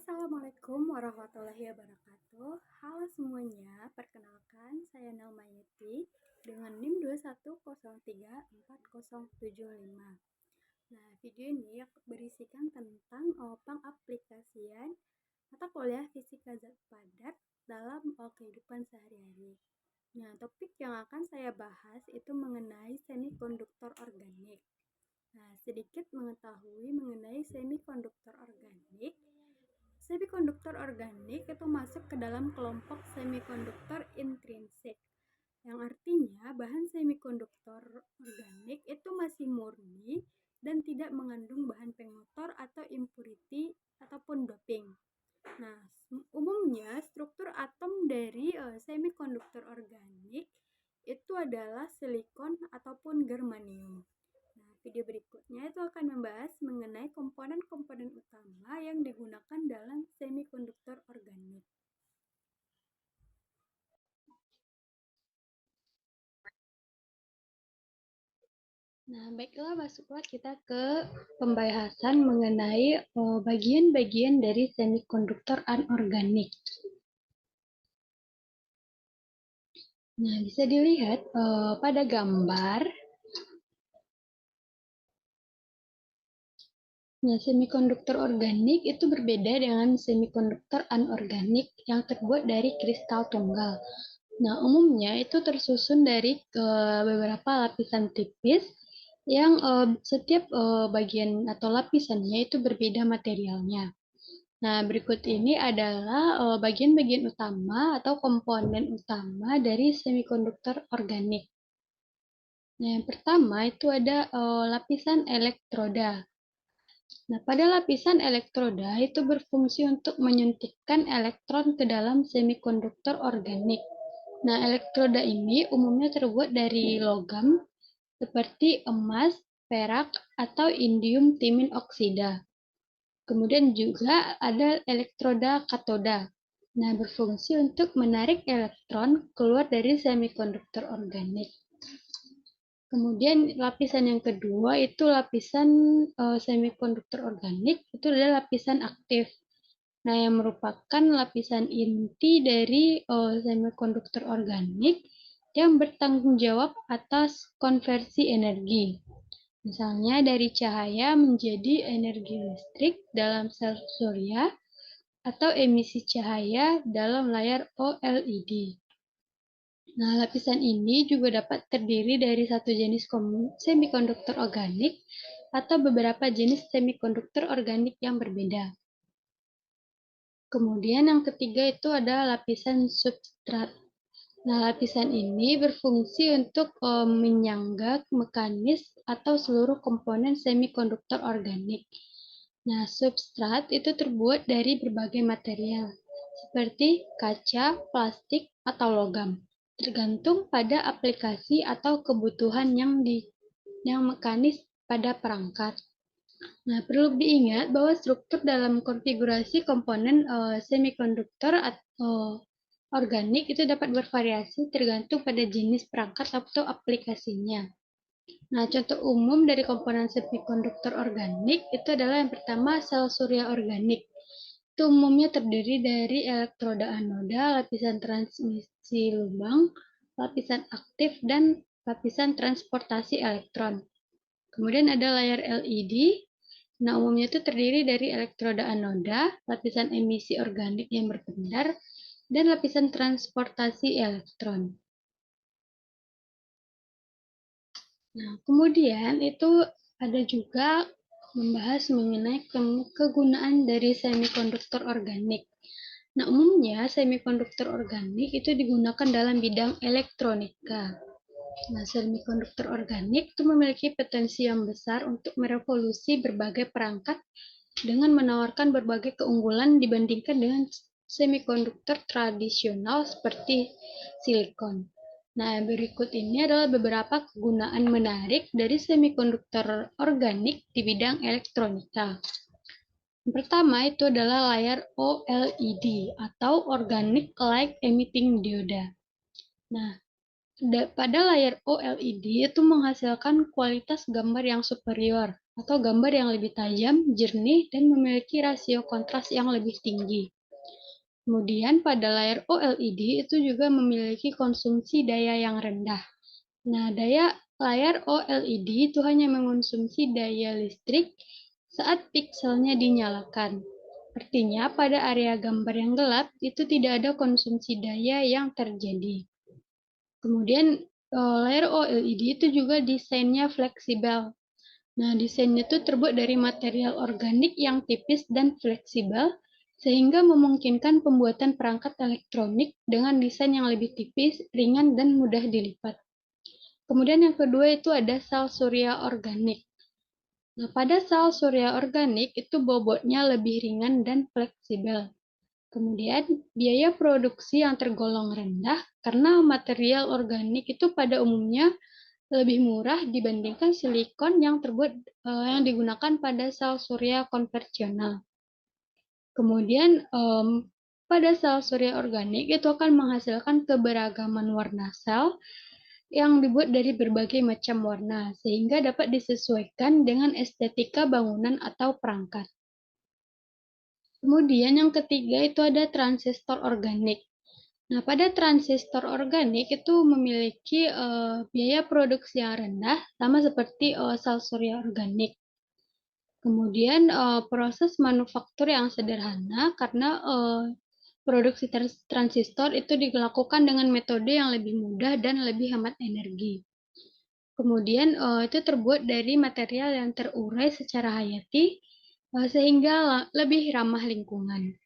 Assalamualaikum warahmatullahi wabarakatuh. Halo semuanya, perkenalkan saya Nelma Yeti dengan NIM 210340075. Nah, video ini berisikan tentang pengaplikasian mata kuliah fisika zat padat dalam kehidupan sehari-hari. Nah, topik yang akan saya bahas itu mengenai semikonduktor organik. Nah, sedikit mengetahui mengenai semikonduktor organik. Semikonduktor organik itu masuk ke dalam kelompok semikonduktor intrinsik, yang artinya bahan semikonduktor organik itu masih murni dan tidak mengandung bahan pengotor atau impurity ataupun doping. Nah, umumnya struktur atom dari semikonduktor organik itu adalah silikon ataupun germanium. Nah, video berikutnya itu akan membahas mengenai komponen-komponen utama yang digunakan dalam semikonduktor organik. Nah, baiklah, masuklah kita ke pembahasan mengenai bagian-bagian dari semikonduktor anorganik. Nah, bisa dilihat pada gambar. Nah, semikonduktor organik itu berbeda dengan semikonduktor anorganik yang terbuat dari kristal tunggal. Nah, umumnya itu tersusun dari beberapa lapisan tipis yang setiap bagian atau lapisannya itu berbeda materialnya. Nah, berikut ini adalah bagian-bagian utama atau komponen utama dari semikonduktor organik. Nah, yang pertama itu ada lapisan elektroda. Nah, pada lapisan elektroda itu berfungsi untuk menyuntikkan elektron ke dalam semikonduktor organik. Nah, elektroda ini umumnya terbuat dari logam seperti emas, perak, atau indium timin oksida. Kemudian juga ada elektroda katoda. Nah, berfungsi untuk menarik elektron keluar dari semikonduktor organik. Kemudian lapisan yang kedua itu lapisan semikonduktor organik, itu adalah lapisan aktif. Nah, yang merupakan lapisan inti dari semikonduktor organik yang bertanggung jawab atas konversi energi. Misalnya dari cahaya menjadi energi listrik dalam sel surya atau emisi cahaya dalam layar OLED. Nah, lapisan ini juga dapat terdiri dari satu jenis semikonduktor organik atau beberapa jenis semikonduktor organik yang berbeda. Kemudian yang ketiga itu ada lapisan substrat. Nah, lapisan ini berfungsi untuk menyangga mekanis atau seluruh komponen semikonduktor organik. Nah, substrat itu terbuat dari berbagai material, seperti kaca, plastik, atau logam, tergantung pada aplikasi atau kebutuhan yang mekanis pada perangkat. Nah, perlu diingat bahwa struktur dalam konfigurasi komponen semikonduktor atau organik itu dapat bervariasi tergantung pada jenis perangkat atau aplikasinya. Nah, contoh umum dari komponen semikonduktor organik itu adalah yang pertama sel surya organik. Itu umumnya terdiri dari elektroda anoda, lapisan transmisi lubang, lapisan aktif, dan lapisan transportasi elektron. Kemudian ada layar LED. Nah, umumnya itu terdiri dari elektroda anoda, lapisan emisi organik yang berpendar, dan lapisan transportasi elektron. Nah, kemudian itu ada juga membahas mengenai kegunaan dari semikonduktor organik. Nah, umumnya semikonduktor organik itu digunakan dalam bidang elektronika. Nah, semikonduktor organik itu memiliki potensi yang besar untuk merevolusi berbagai perangkat dengan menawarkan berbagai keunggulan dibandingkan dengan semikonduktor tradisional seperti silikon. Nah, berikut ini adalah beberapa kegunaan menarik dari semikonduktor organik di bidang elektronika. Yang pertama itu adalah layar OLED atau Organic Light Emitting Diode. Nah, pada layar OLED itu menghasilkan kualitas gambar yang superior atau gambar yang lebih tajam, jernih, dan memiliki rasio kontras yang lebih tinggi. Kemudian pada layar OLED itu juga memiliki konsumsi daya yang rendah. Nah, layar OLED itu hanya mengonsumsi daya listrik saat pikselnya dinyalakan. Artinya, pada area gambar yang gelap, itu tidak ada konsumsi daya yang terjadi. Kemudian, layar OLED itu juga desainnya fleksibel. Nah, desainnya itu terbuat dari material organik yang tipis dan fleksibel, sehingga memungkinkan pembuatan perangkat elektronik dengan desain yang lebih tipis, ringan, dan mudah dilipat. Kemudian yang kedua itu ada sel surya organik. Nah, pada sel surya organik itu bobotnya lebih ringan dan fleksibel. Kemudian, biaya produksi yang tergolong rendah karena material organik itu pada umumnya lebih murah dibandingkan silikon yang digunakan pada sel surya konvensional. Kemudian pada sel surya organik itu akan menghasilkan keberagaman warna sel yang dibuat dari berbagai macam warna sehingga dapat disesuaikan dengan estetika bangunan atau perangkat. Kemudian yang ketiga itu ada transistor organik. Nah, pada transistor organik itu memiliki biaya produksi yang rendah, sama seperti sel surya organik. Kemudian proses manufaktur yang sederhana karena produksi transistor itu dilakukan dengan metode yang lebih mudah dan lebih hemat energi. Kemudian itu terbuat dari material yang terurai secara hayati sehingga lebih ramah lingkungan.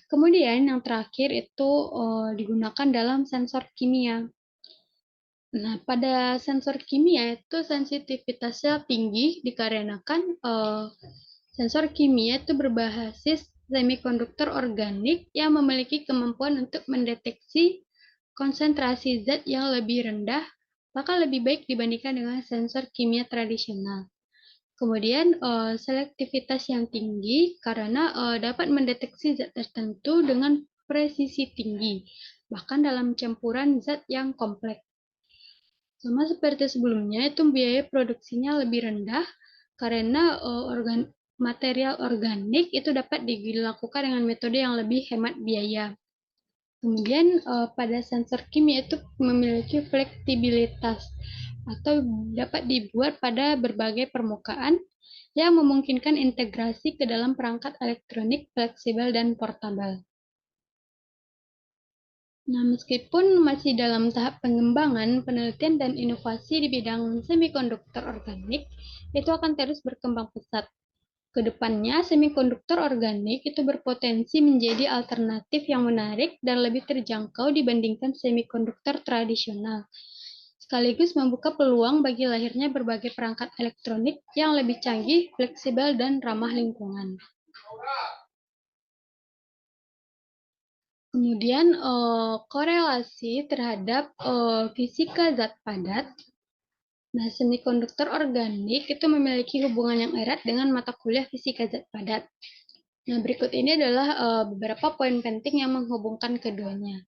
Kemudian yang terakhir itu digunakan dalam sensor kimia. Nah, pada sensor kimia itu sensitivitasnya tinggi dikarenakan sensor kimia itu berbasis semikonduktor organik yang memiliki kemampuan untuk mendeteksi konsentrasi zat yang lebih rendah, maka lebih baik dibandingkan dengan sensor kimia tradisional. Kemudian selektivitas yang tinggi karena dapat mendeteksi zat tertentu dengan presisi tinggi, bahkan dalam campuran zat yang kompleks. Sama seperti sebelumnya, itu biaya produksinya lebih rendah karena material organik itu dapat dilakukan dengan metode yang lebih hemat biaya. Kemudian pada sensor kimia itu memiliki fleksibilitas atau dapat dibuat pada berbagai permukaan yang memungkinkan integrasi ke dalam perangkat elektronik fleksibel dan portabel. Nah, meskipun masih dalam tahap pengembangan, penelitian dan inovasi di bidang semikonduktor organik itu akan terus berkembang pesat. Kedepannya, semikonduktor organik itu berpotensi menjadi alternatif yang menarik dan lebih terjangkau dibandingkan semikonduktor tradisional, sekaligus membuka peluang bagi lahirnya berbagai perangkat elektronik yang lebih canggih, fleksibel, dan ramah lingkungan. Kemudian korelasi terhadap fisika zat padat. Nah, semikonduktor organik itu memiliki hubungan yang erat dengan mata kuliah fisika zat padat. Nah, berikut ini adalah beberapa poin penting yang menghubungkan keduanya.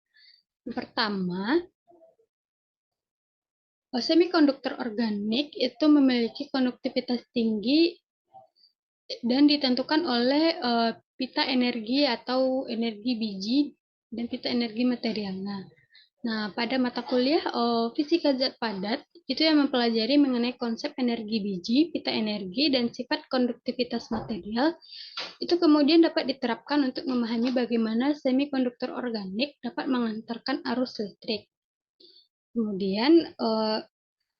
Yang pertama, semikonduktor organik itu memiliki konduktivitas tinggi dan ditentukan oleh pita energi atau energi biji dan pita energi materialnya. Nah, pada mata kuliah fisika zat padat itu yang mempelajari mengenai konsep energi biji, pita energi, dan sifat konduktivitas material, itu kemudian dapat diterapkan untuk memahami bagaimana semikonduktor organik dapat mengantarkan arus listrik. Kemudian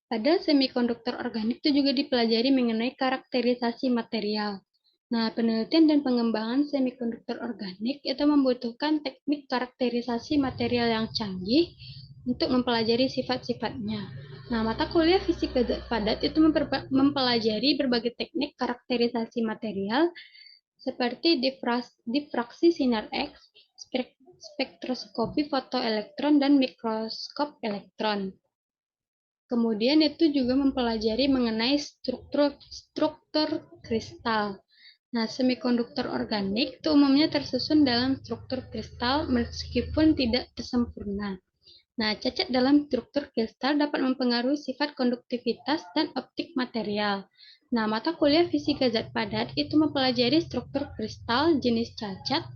pada semikonduktor organik itu juga dipelajari mengenai karakterisasi material. Nah, penelitian dan pengembangan semikonduktor organik itu membutuhkan teknik karakterisasi material yang canggih untuk mempelajari sifat-sifatnya. Nah, mata kuliah fisika zat padat itu mempelajari berbagai teknik karakterisasi material seperti difraksi sinar X, spektroskopi fotoelektron, dan mikroskop elektron. Kemudian itu juga mempelajari mengenai struktur kristal. Nah, semikonduktor organik itu umumnya tersusun dalam struktur kristal meskipun tidak sempurna. Nah, cacat dalam struktur kristal dapat mempengaruhi sifat konduktivitas dan optik material. Nah, mata kuliah fisika zat padat itu mempelajari struktur kristal, jenis cacat,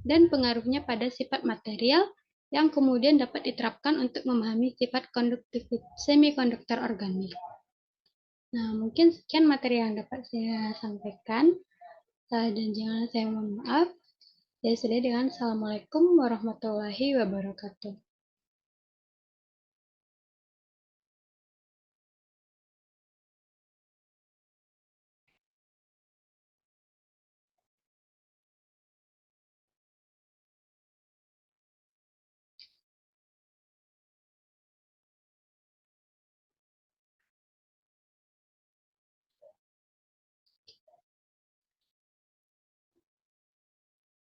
dan pengaruhnya pada sifat material yang kemudian dapat diterapkan untuk memahami sifat semikonduktor organik. Nah, mungkin sekian materi yang dapat saya sampaikan. Dan jangan saya mohon maaf. Saya sudah dengan Assalamualaikum warahmatullahi wabarakatuh.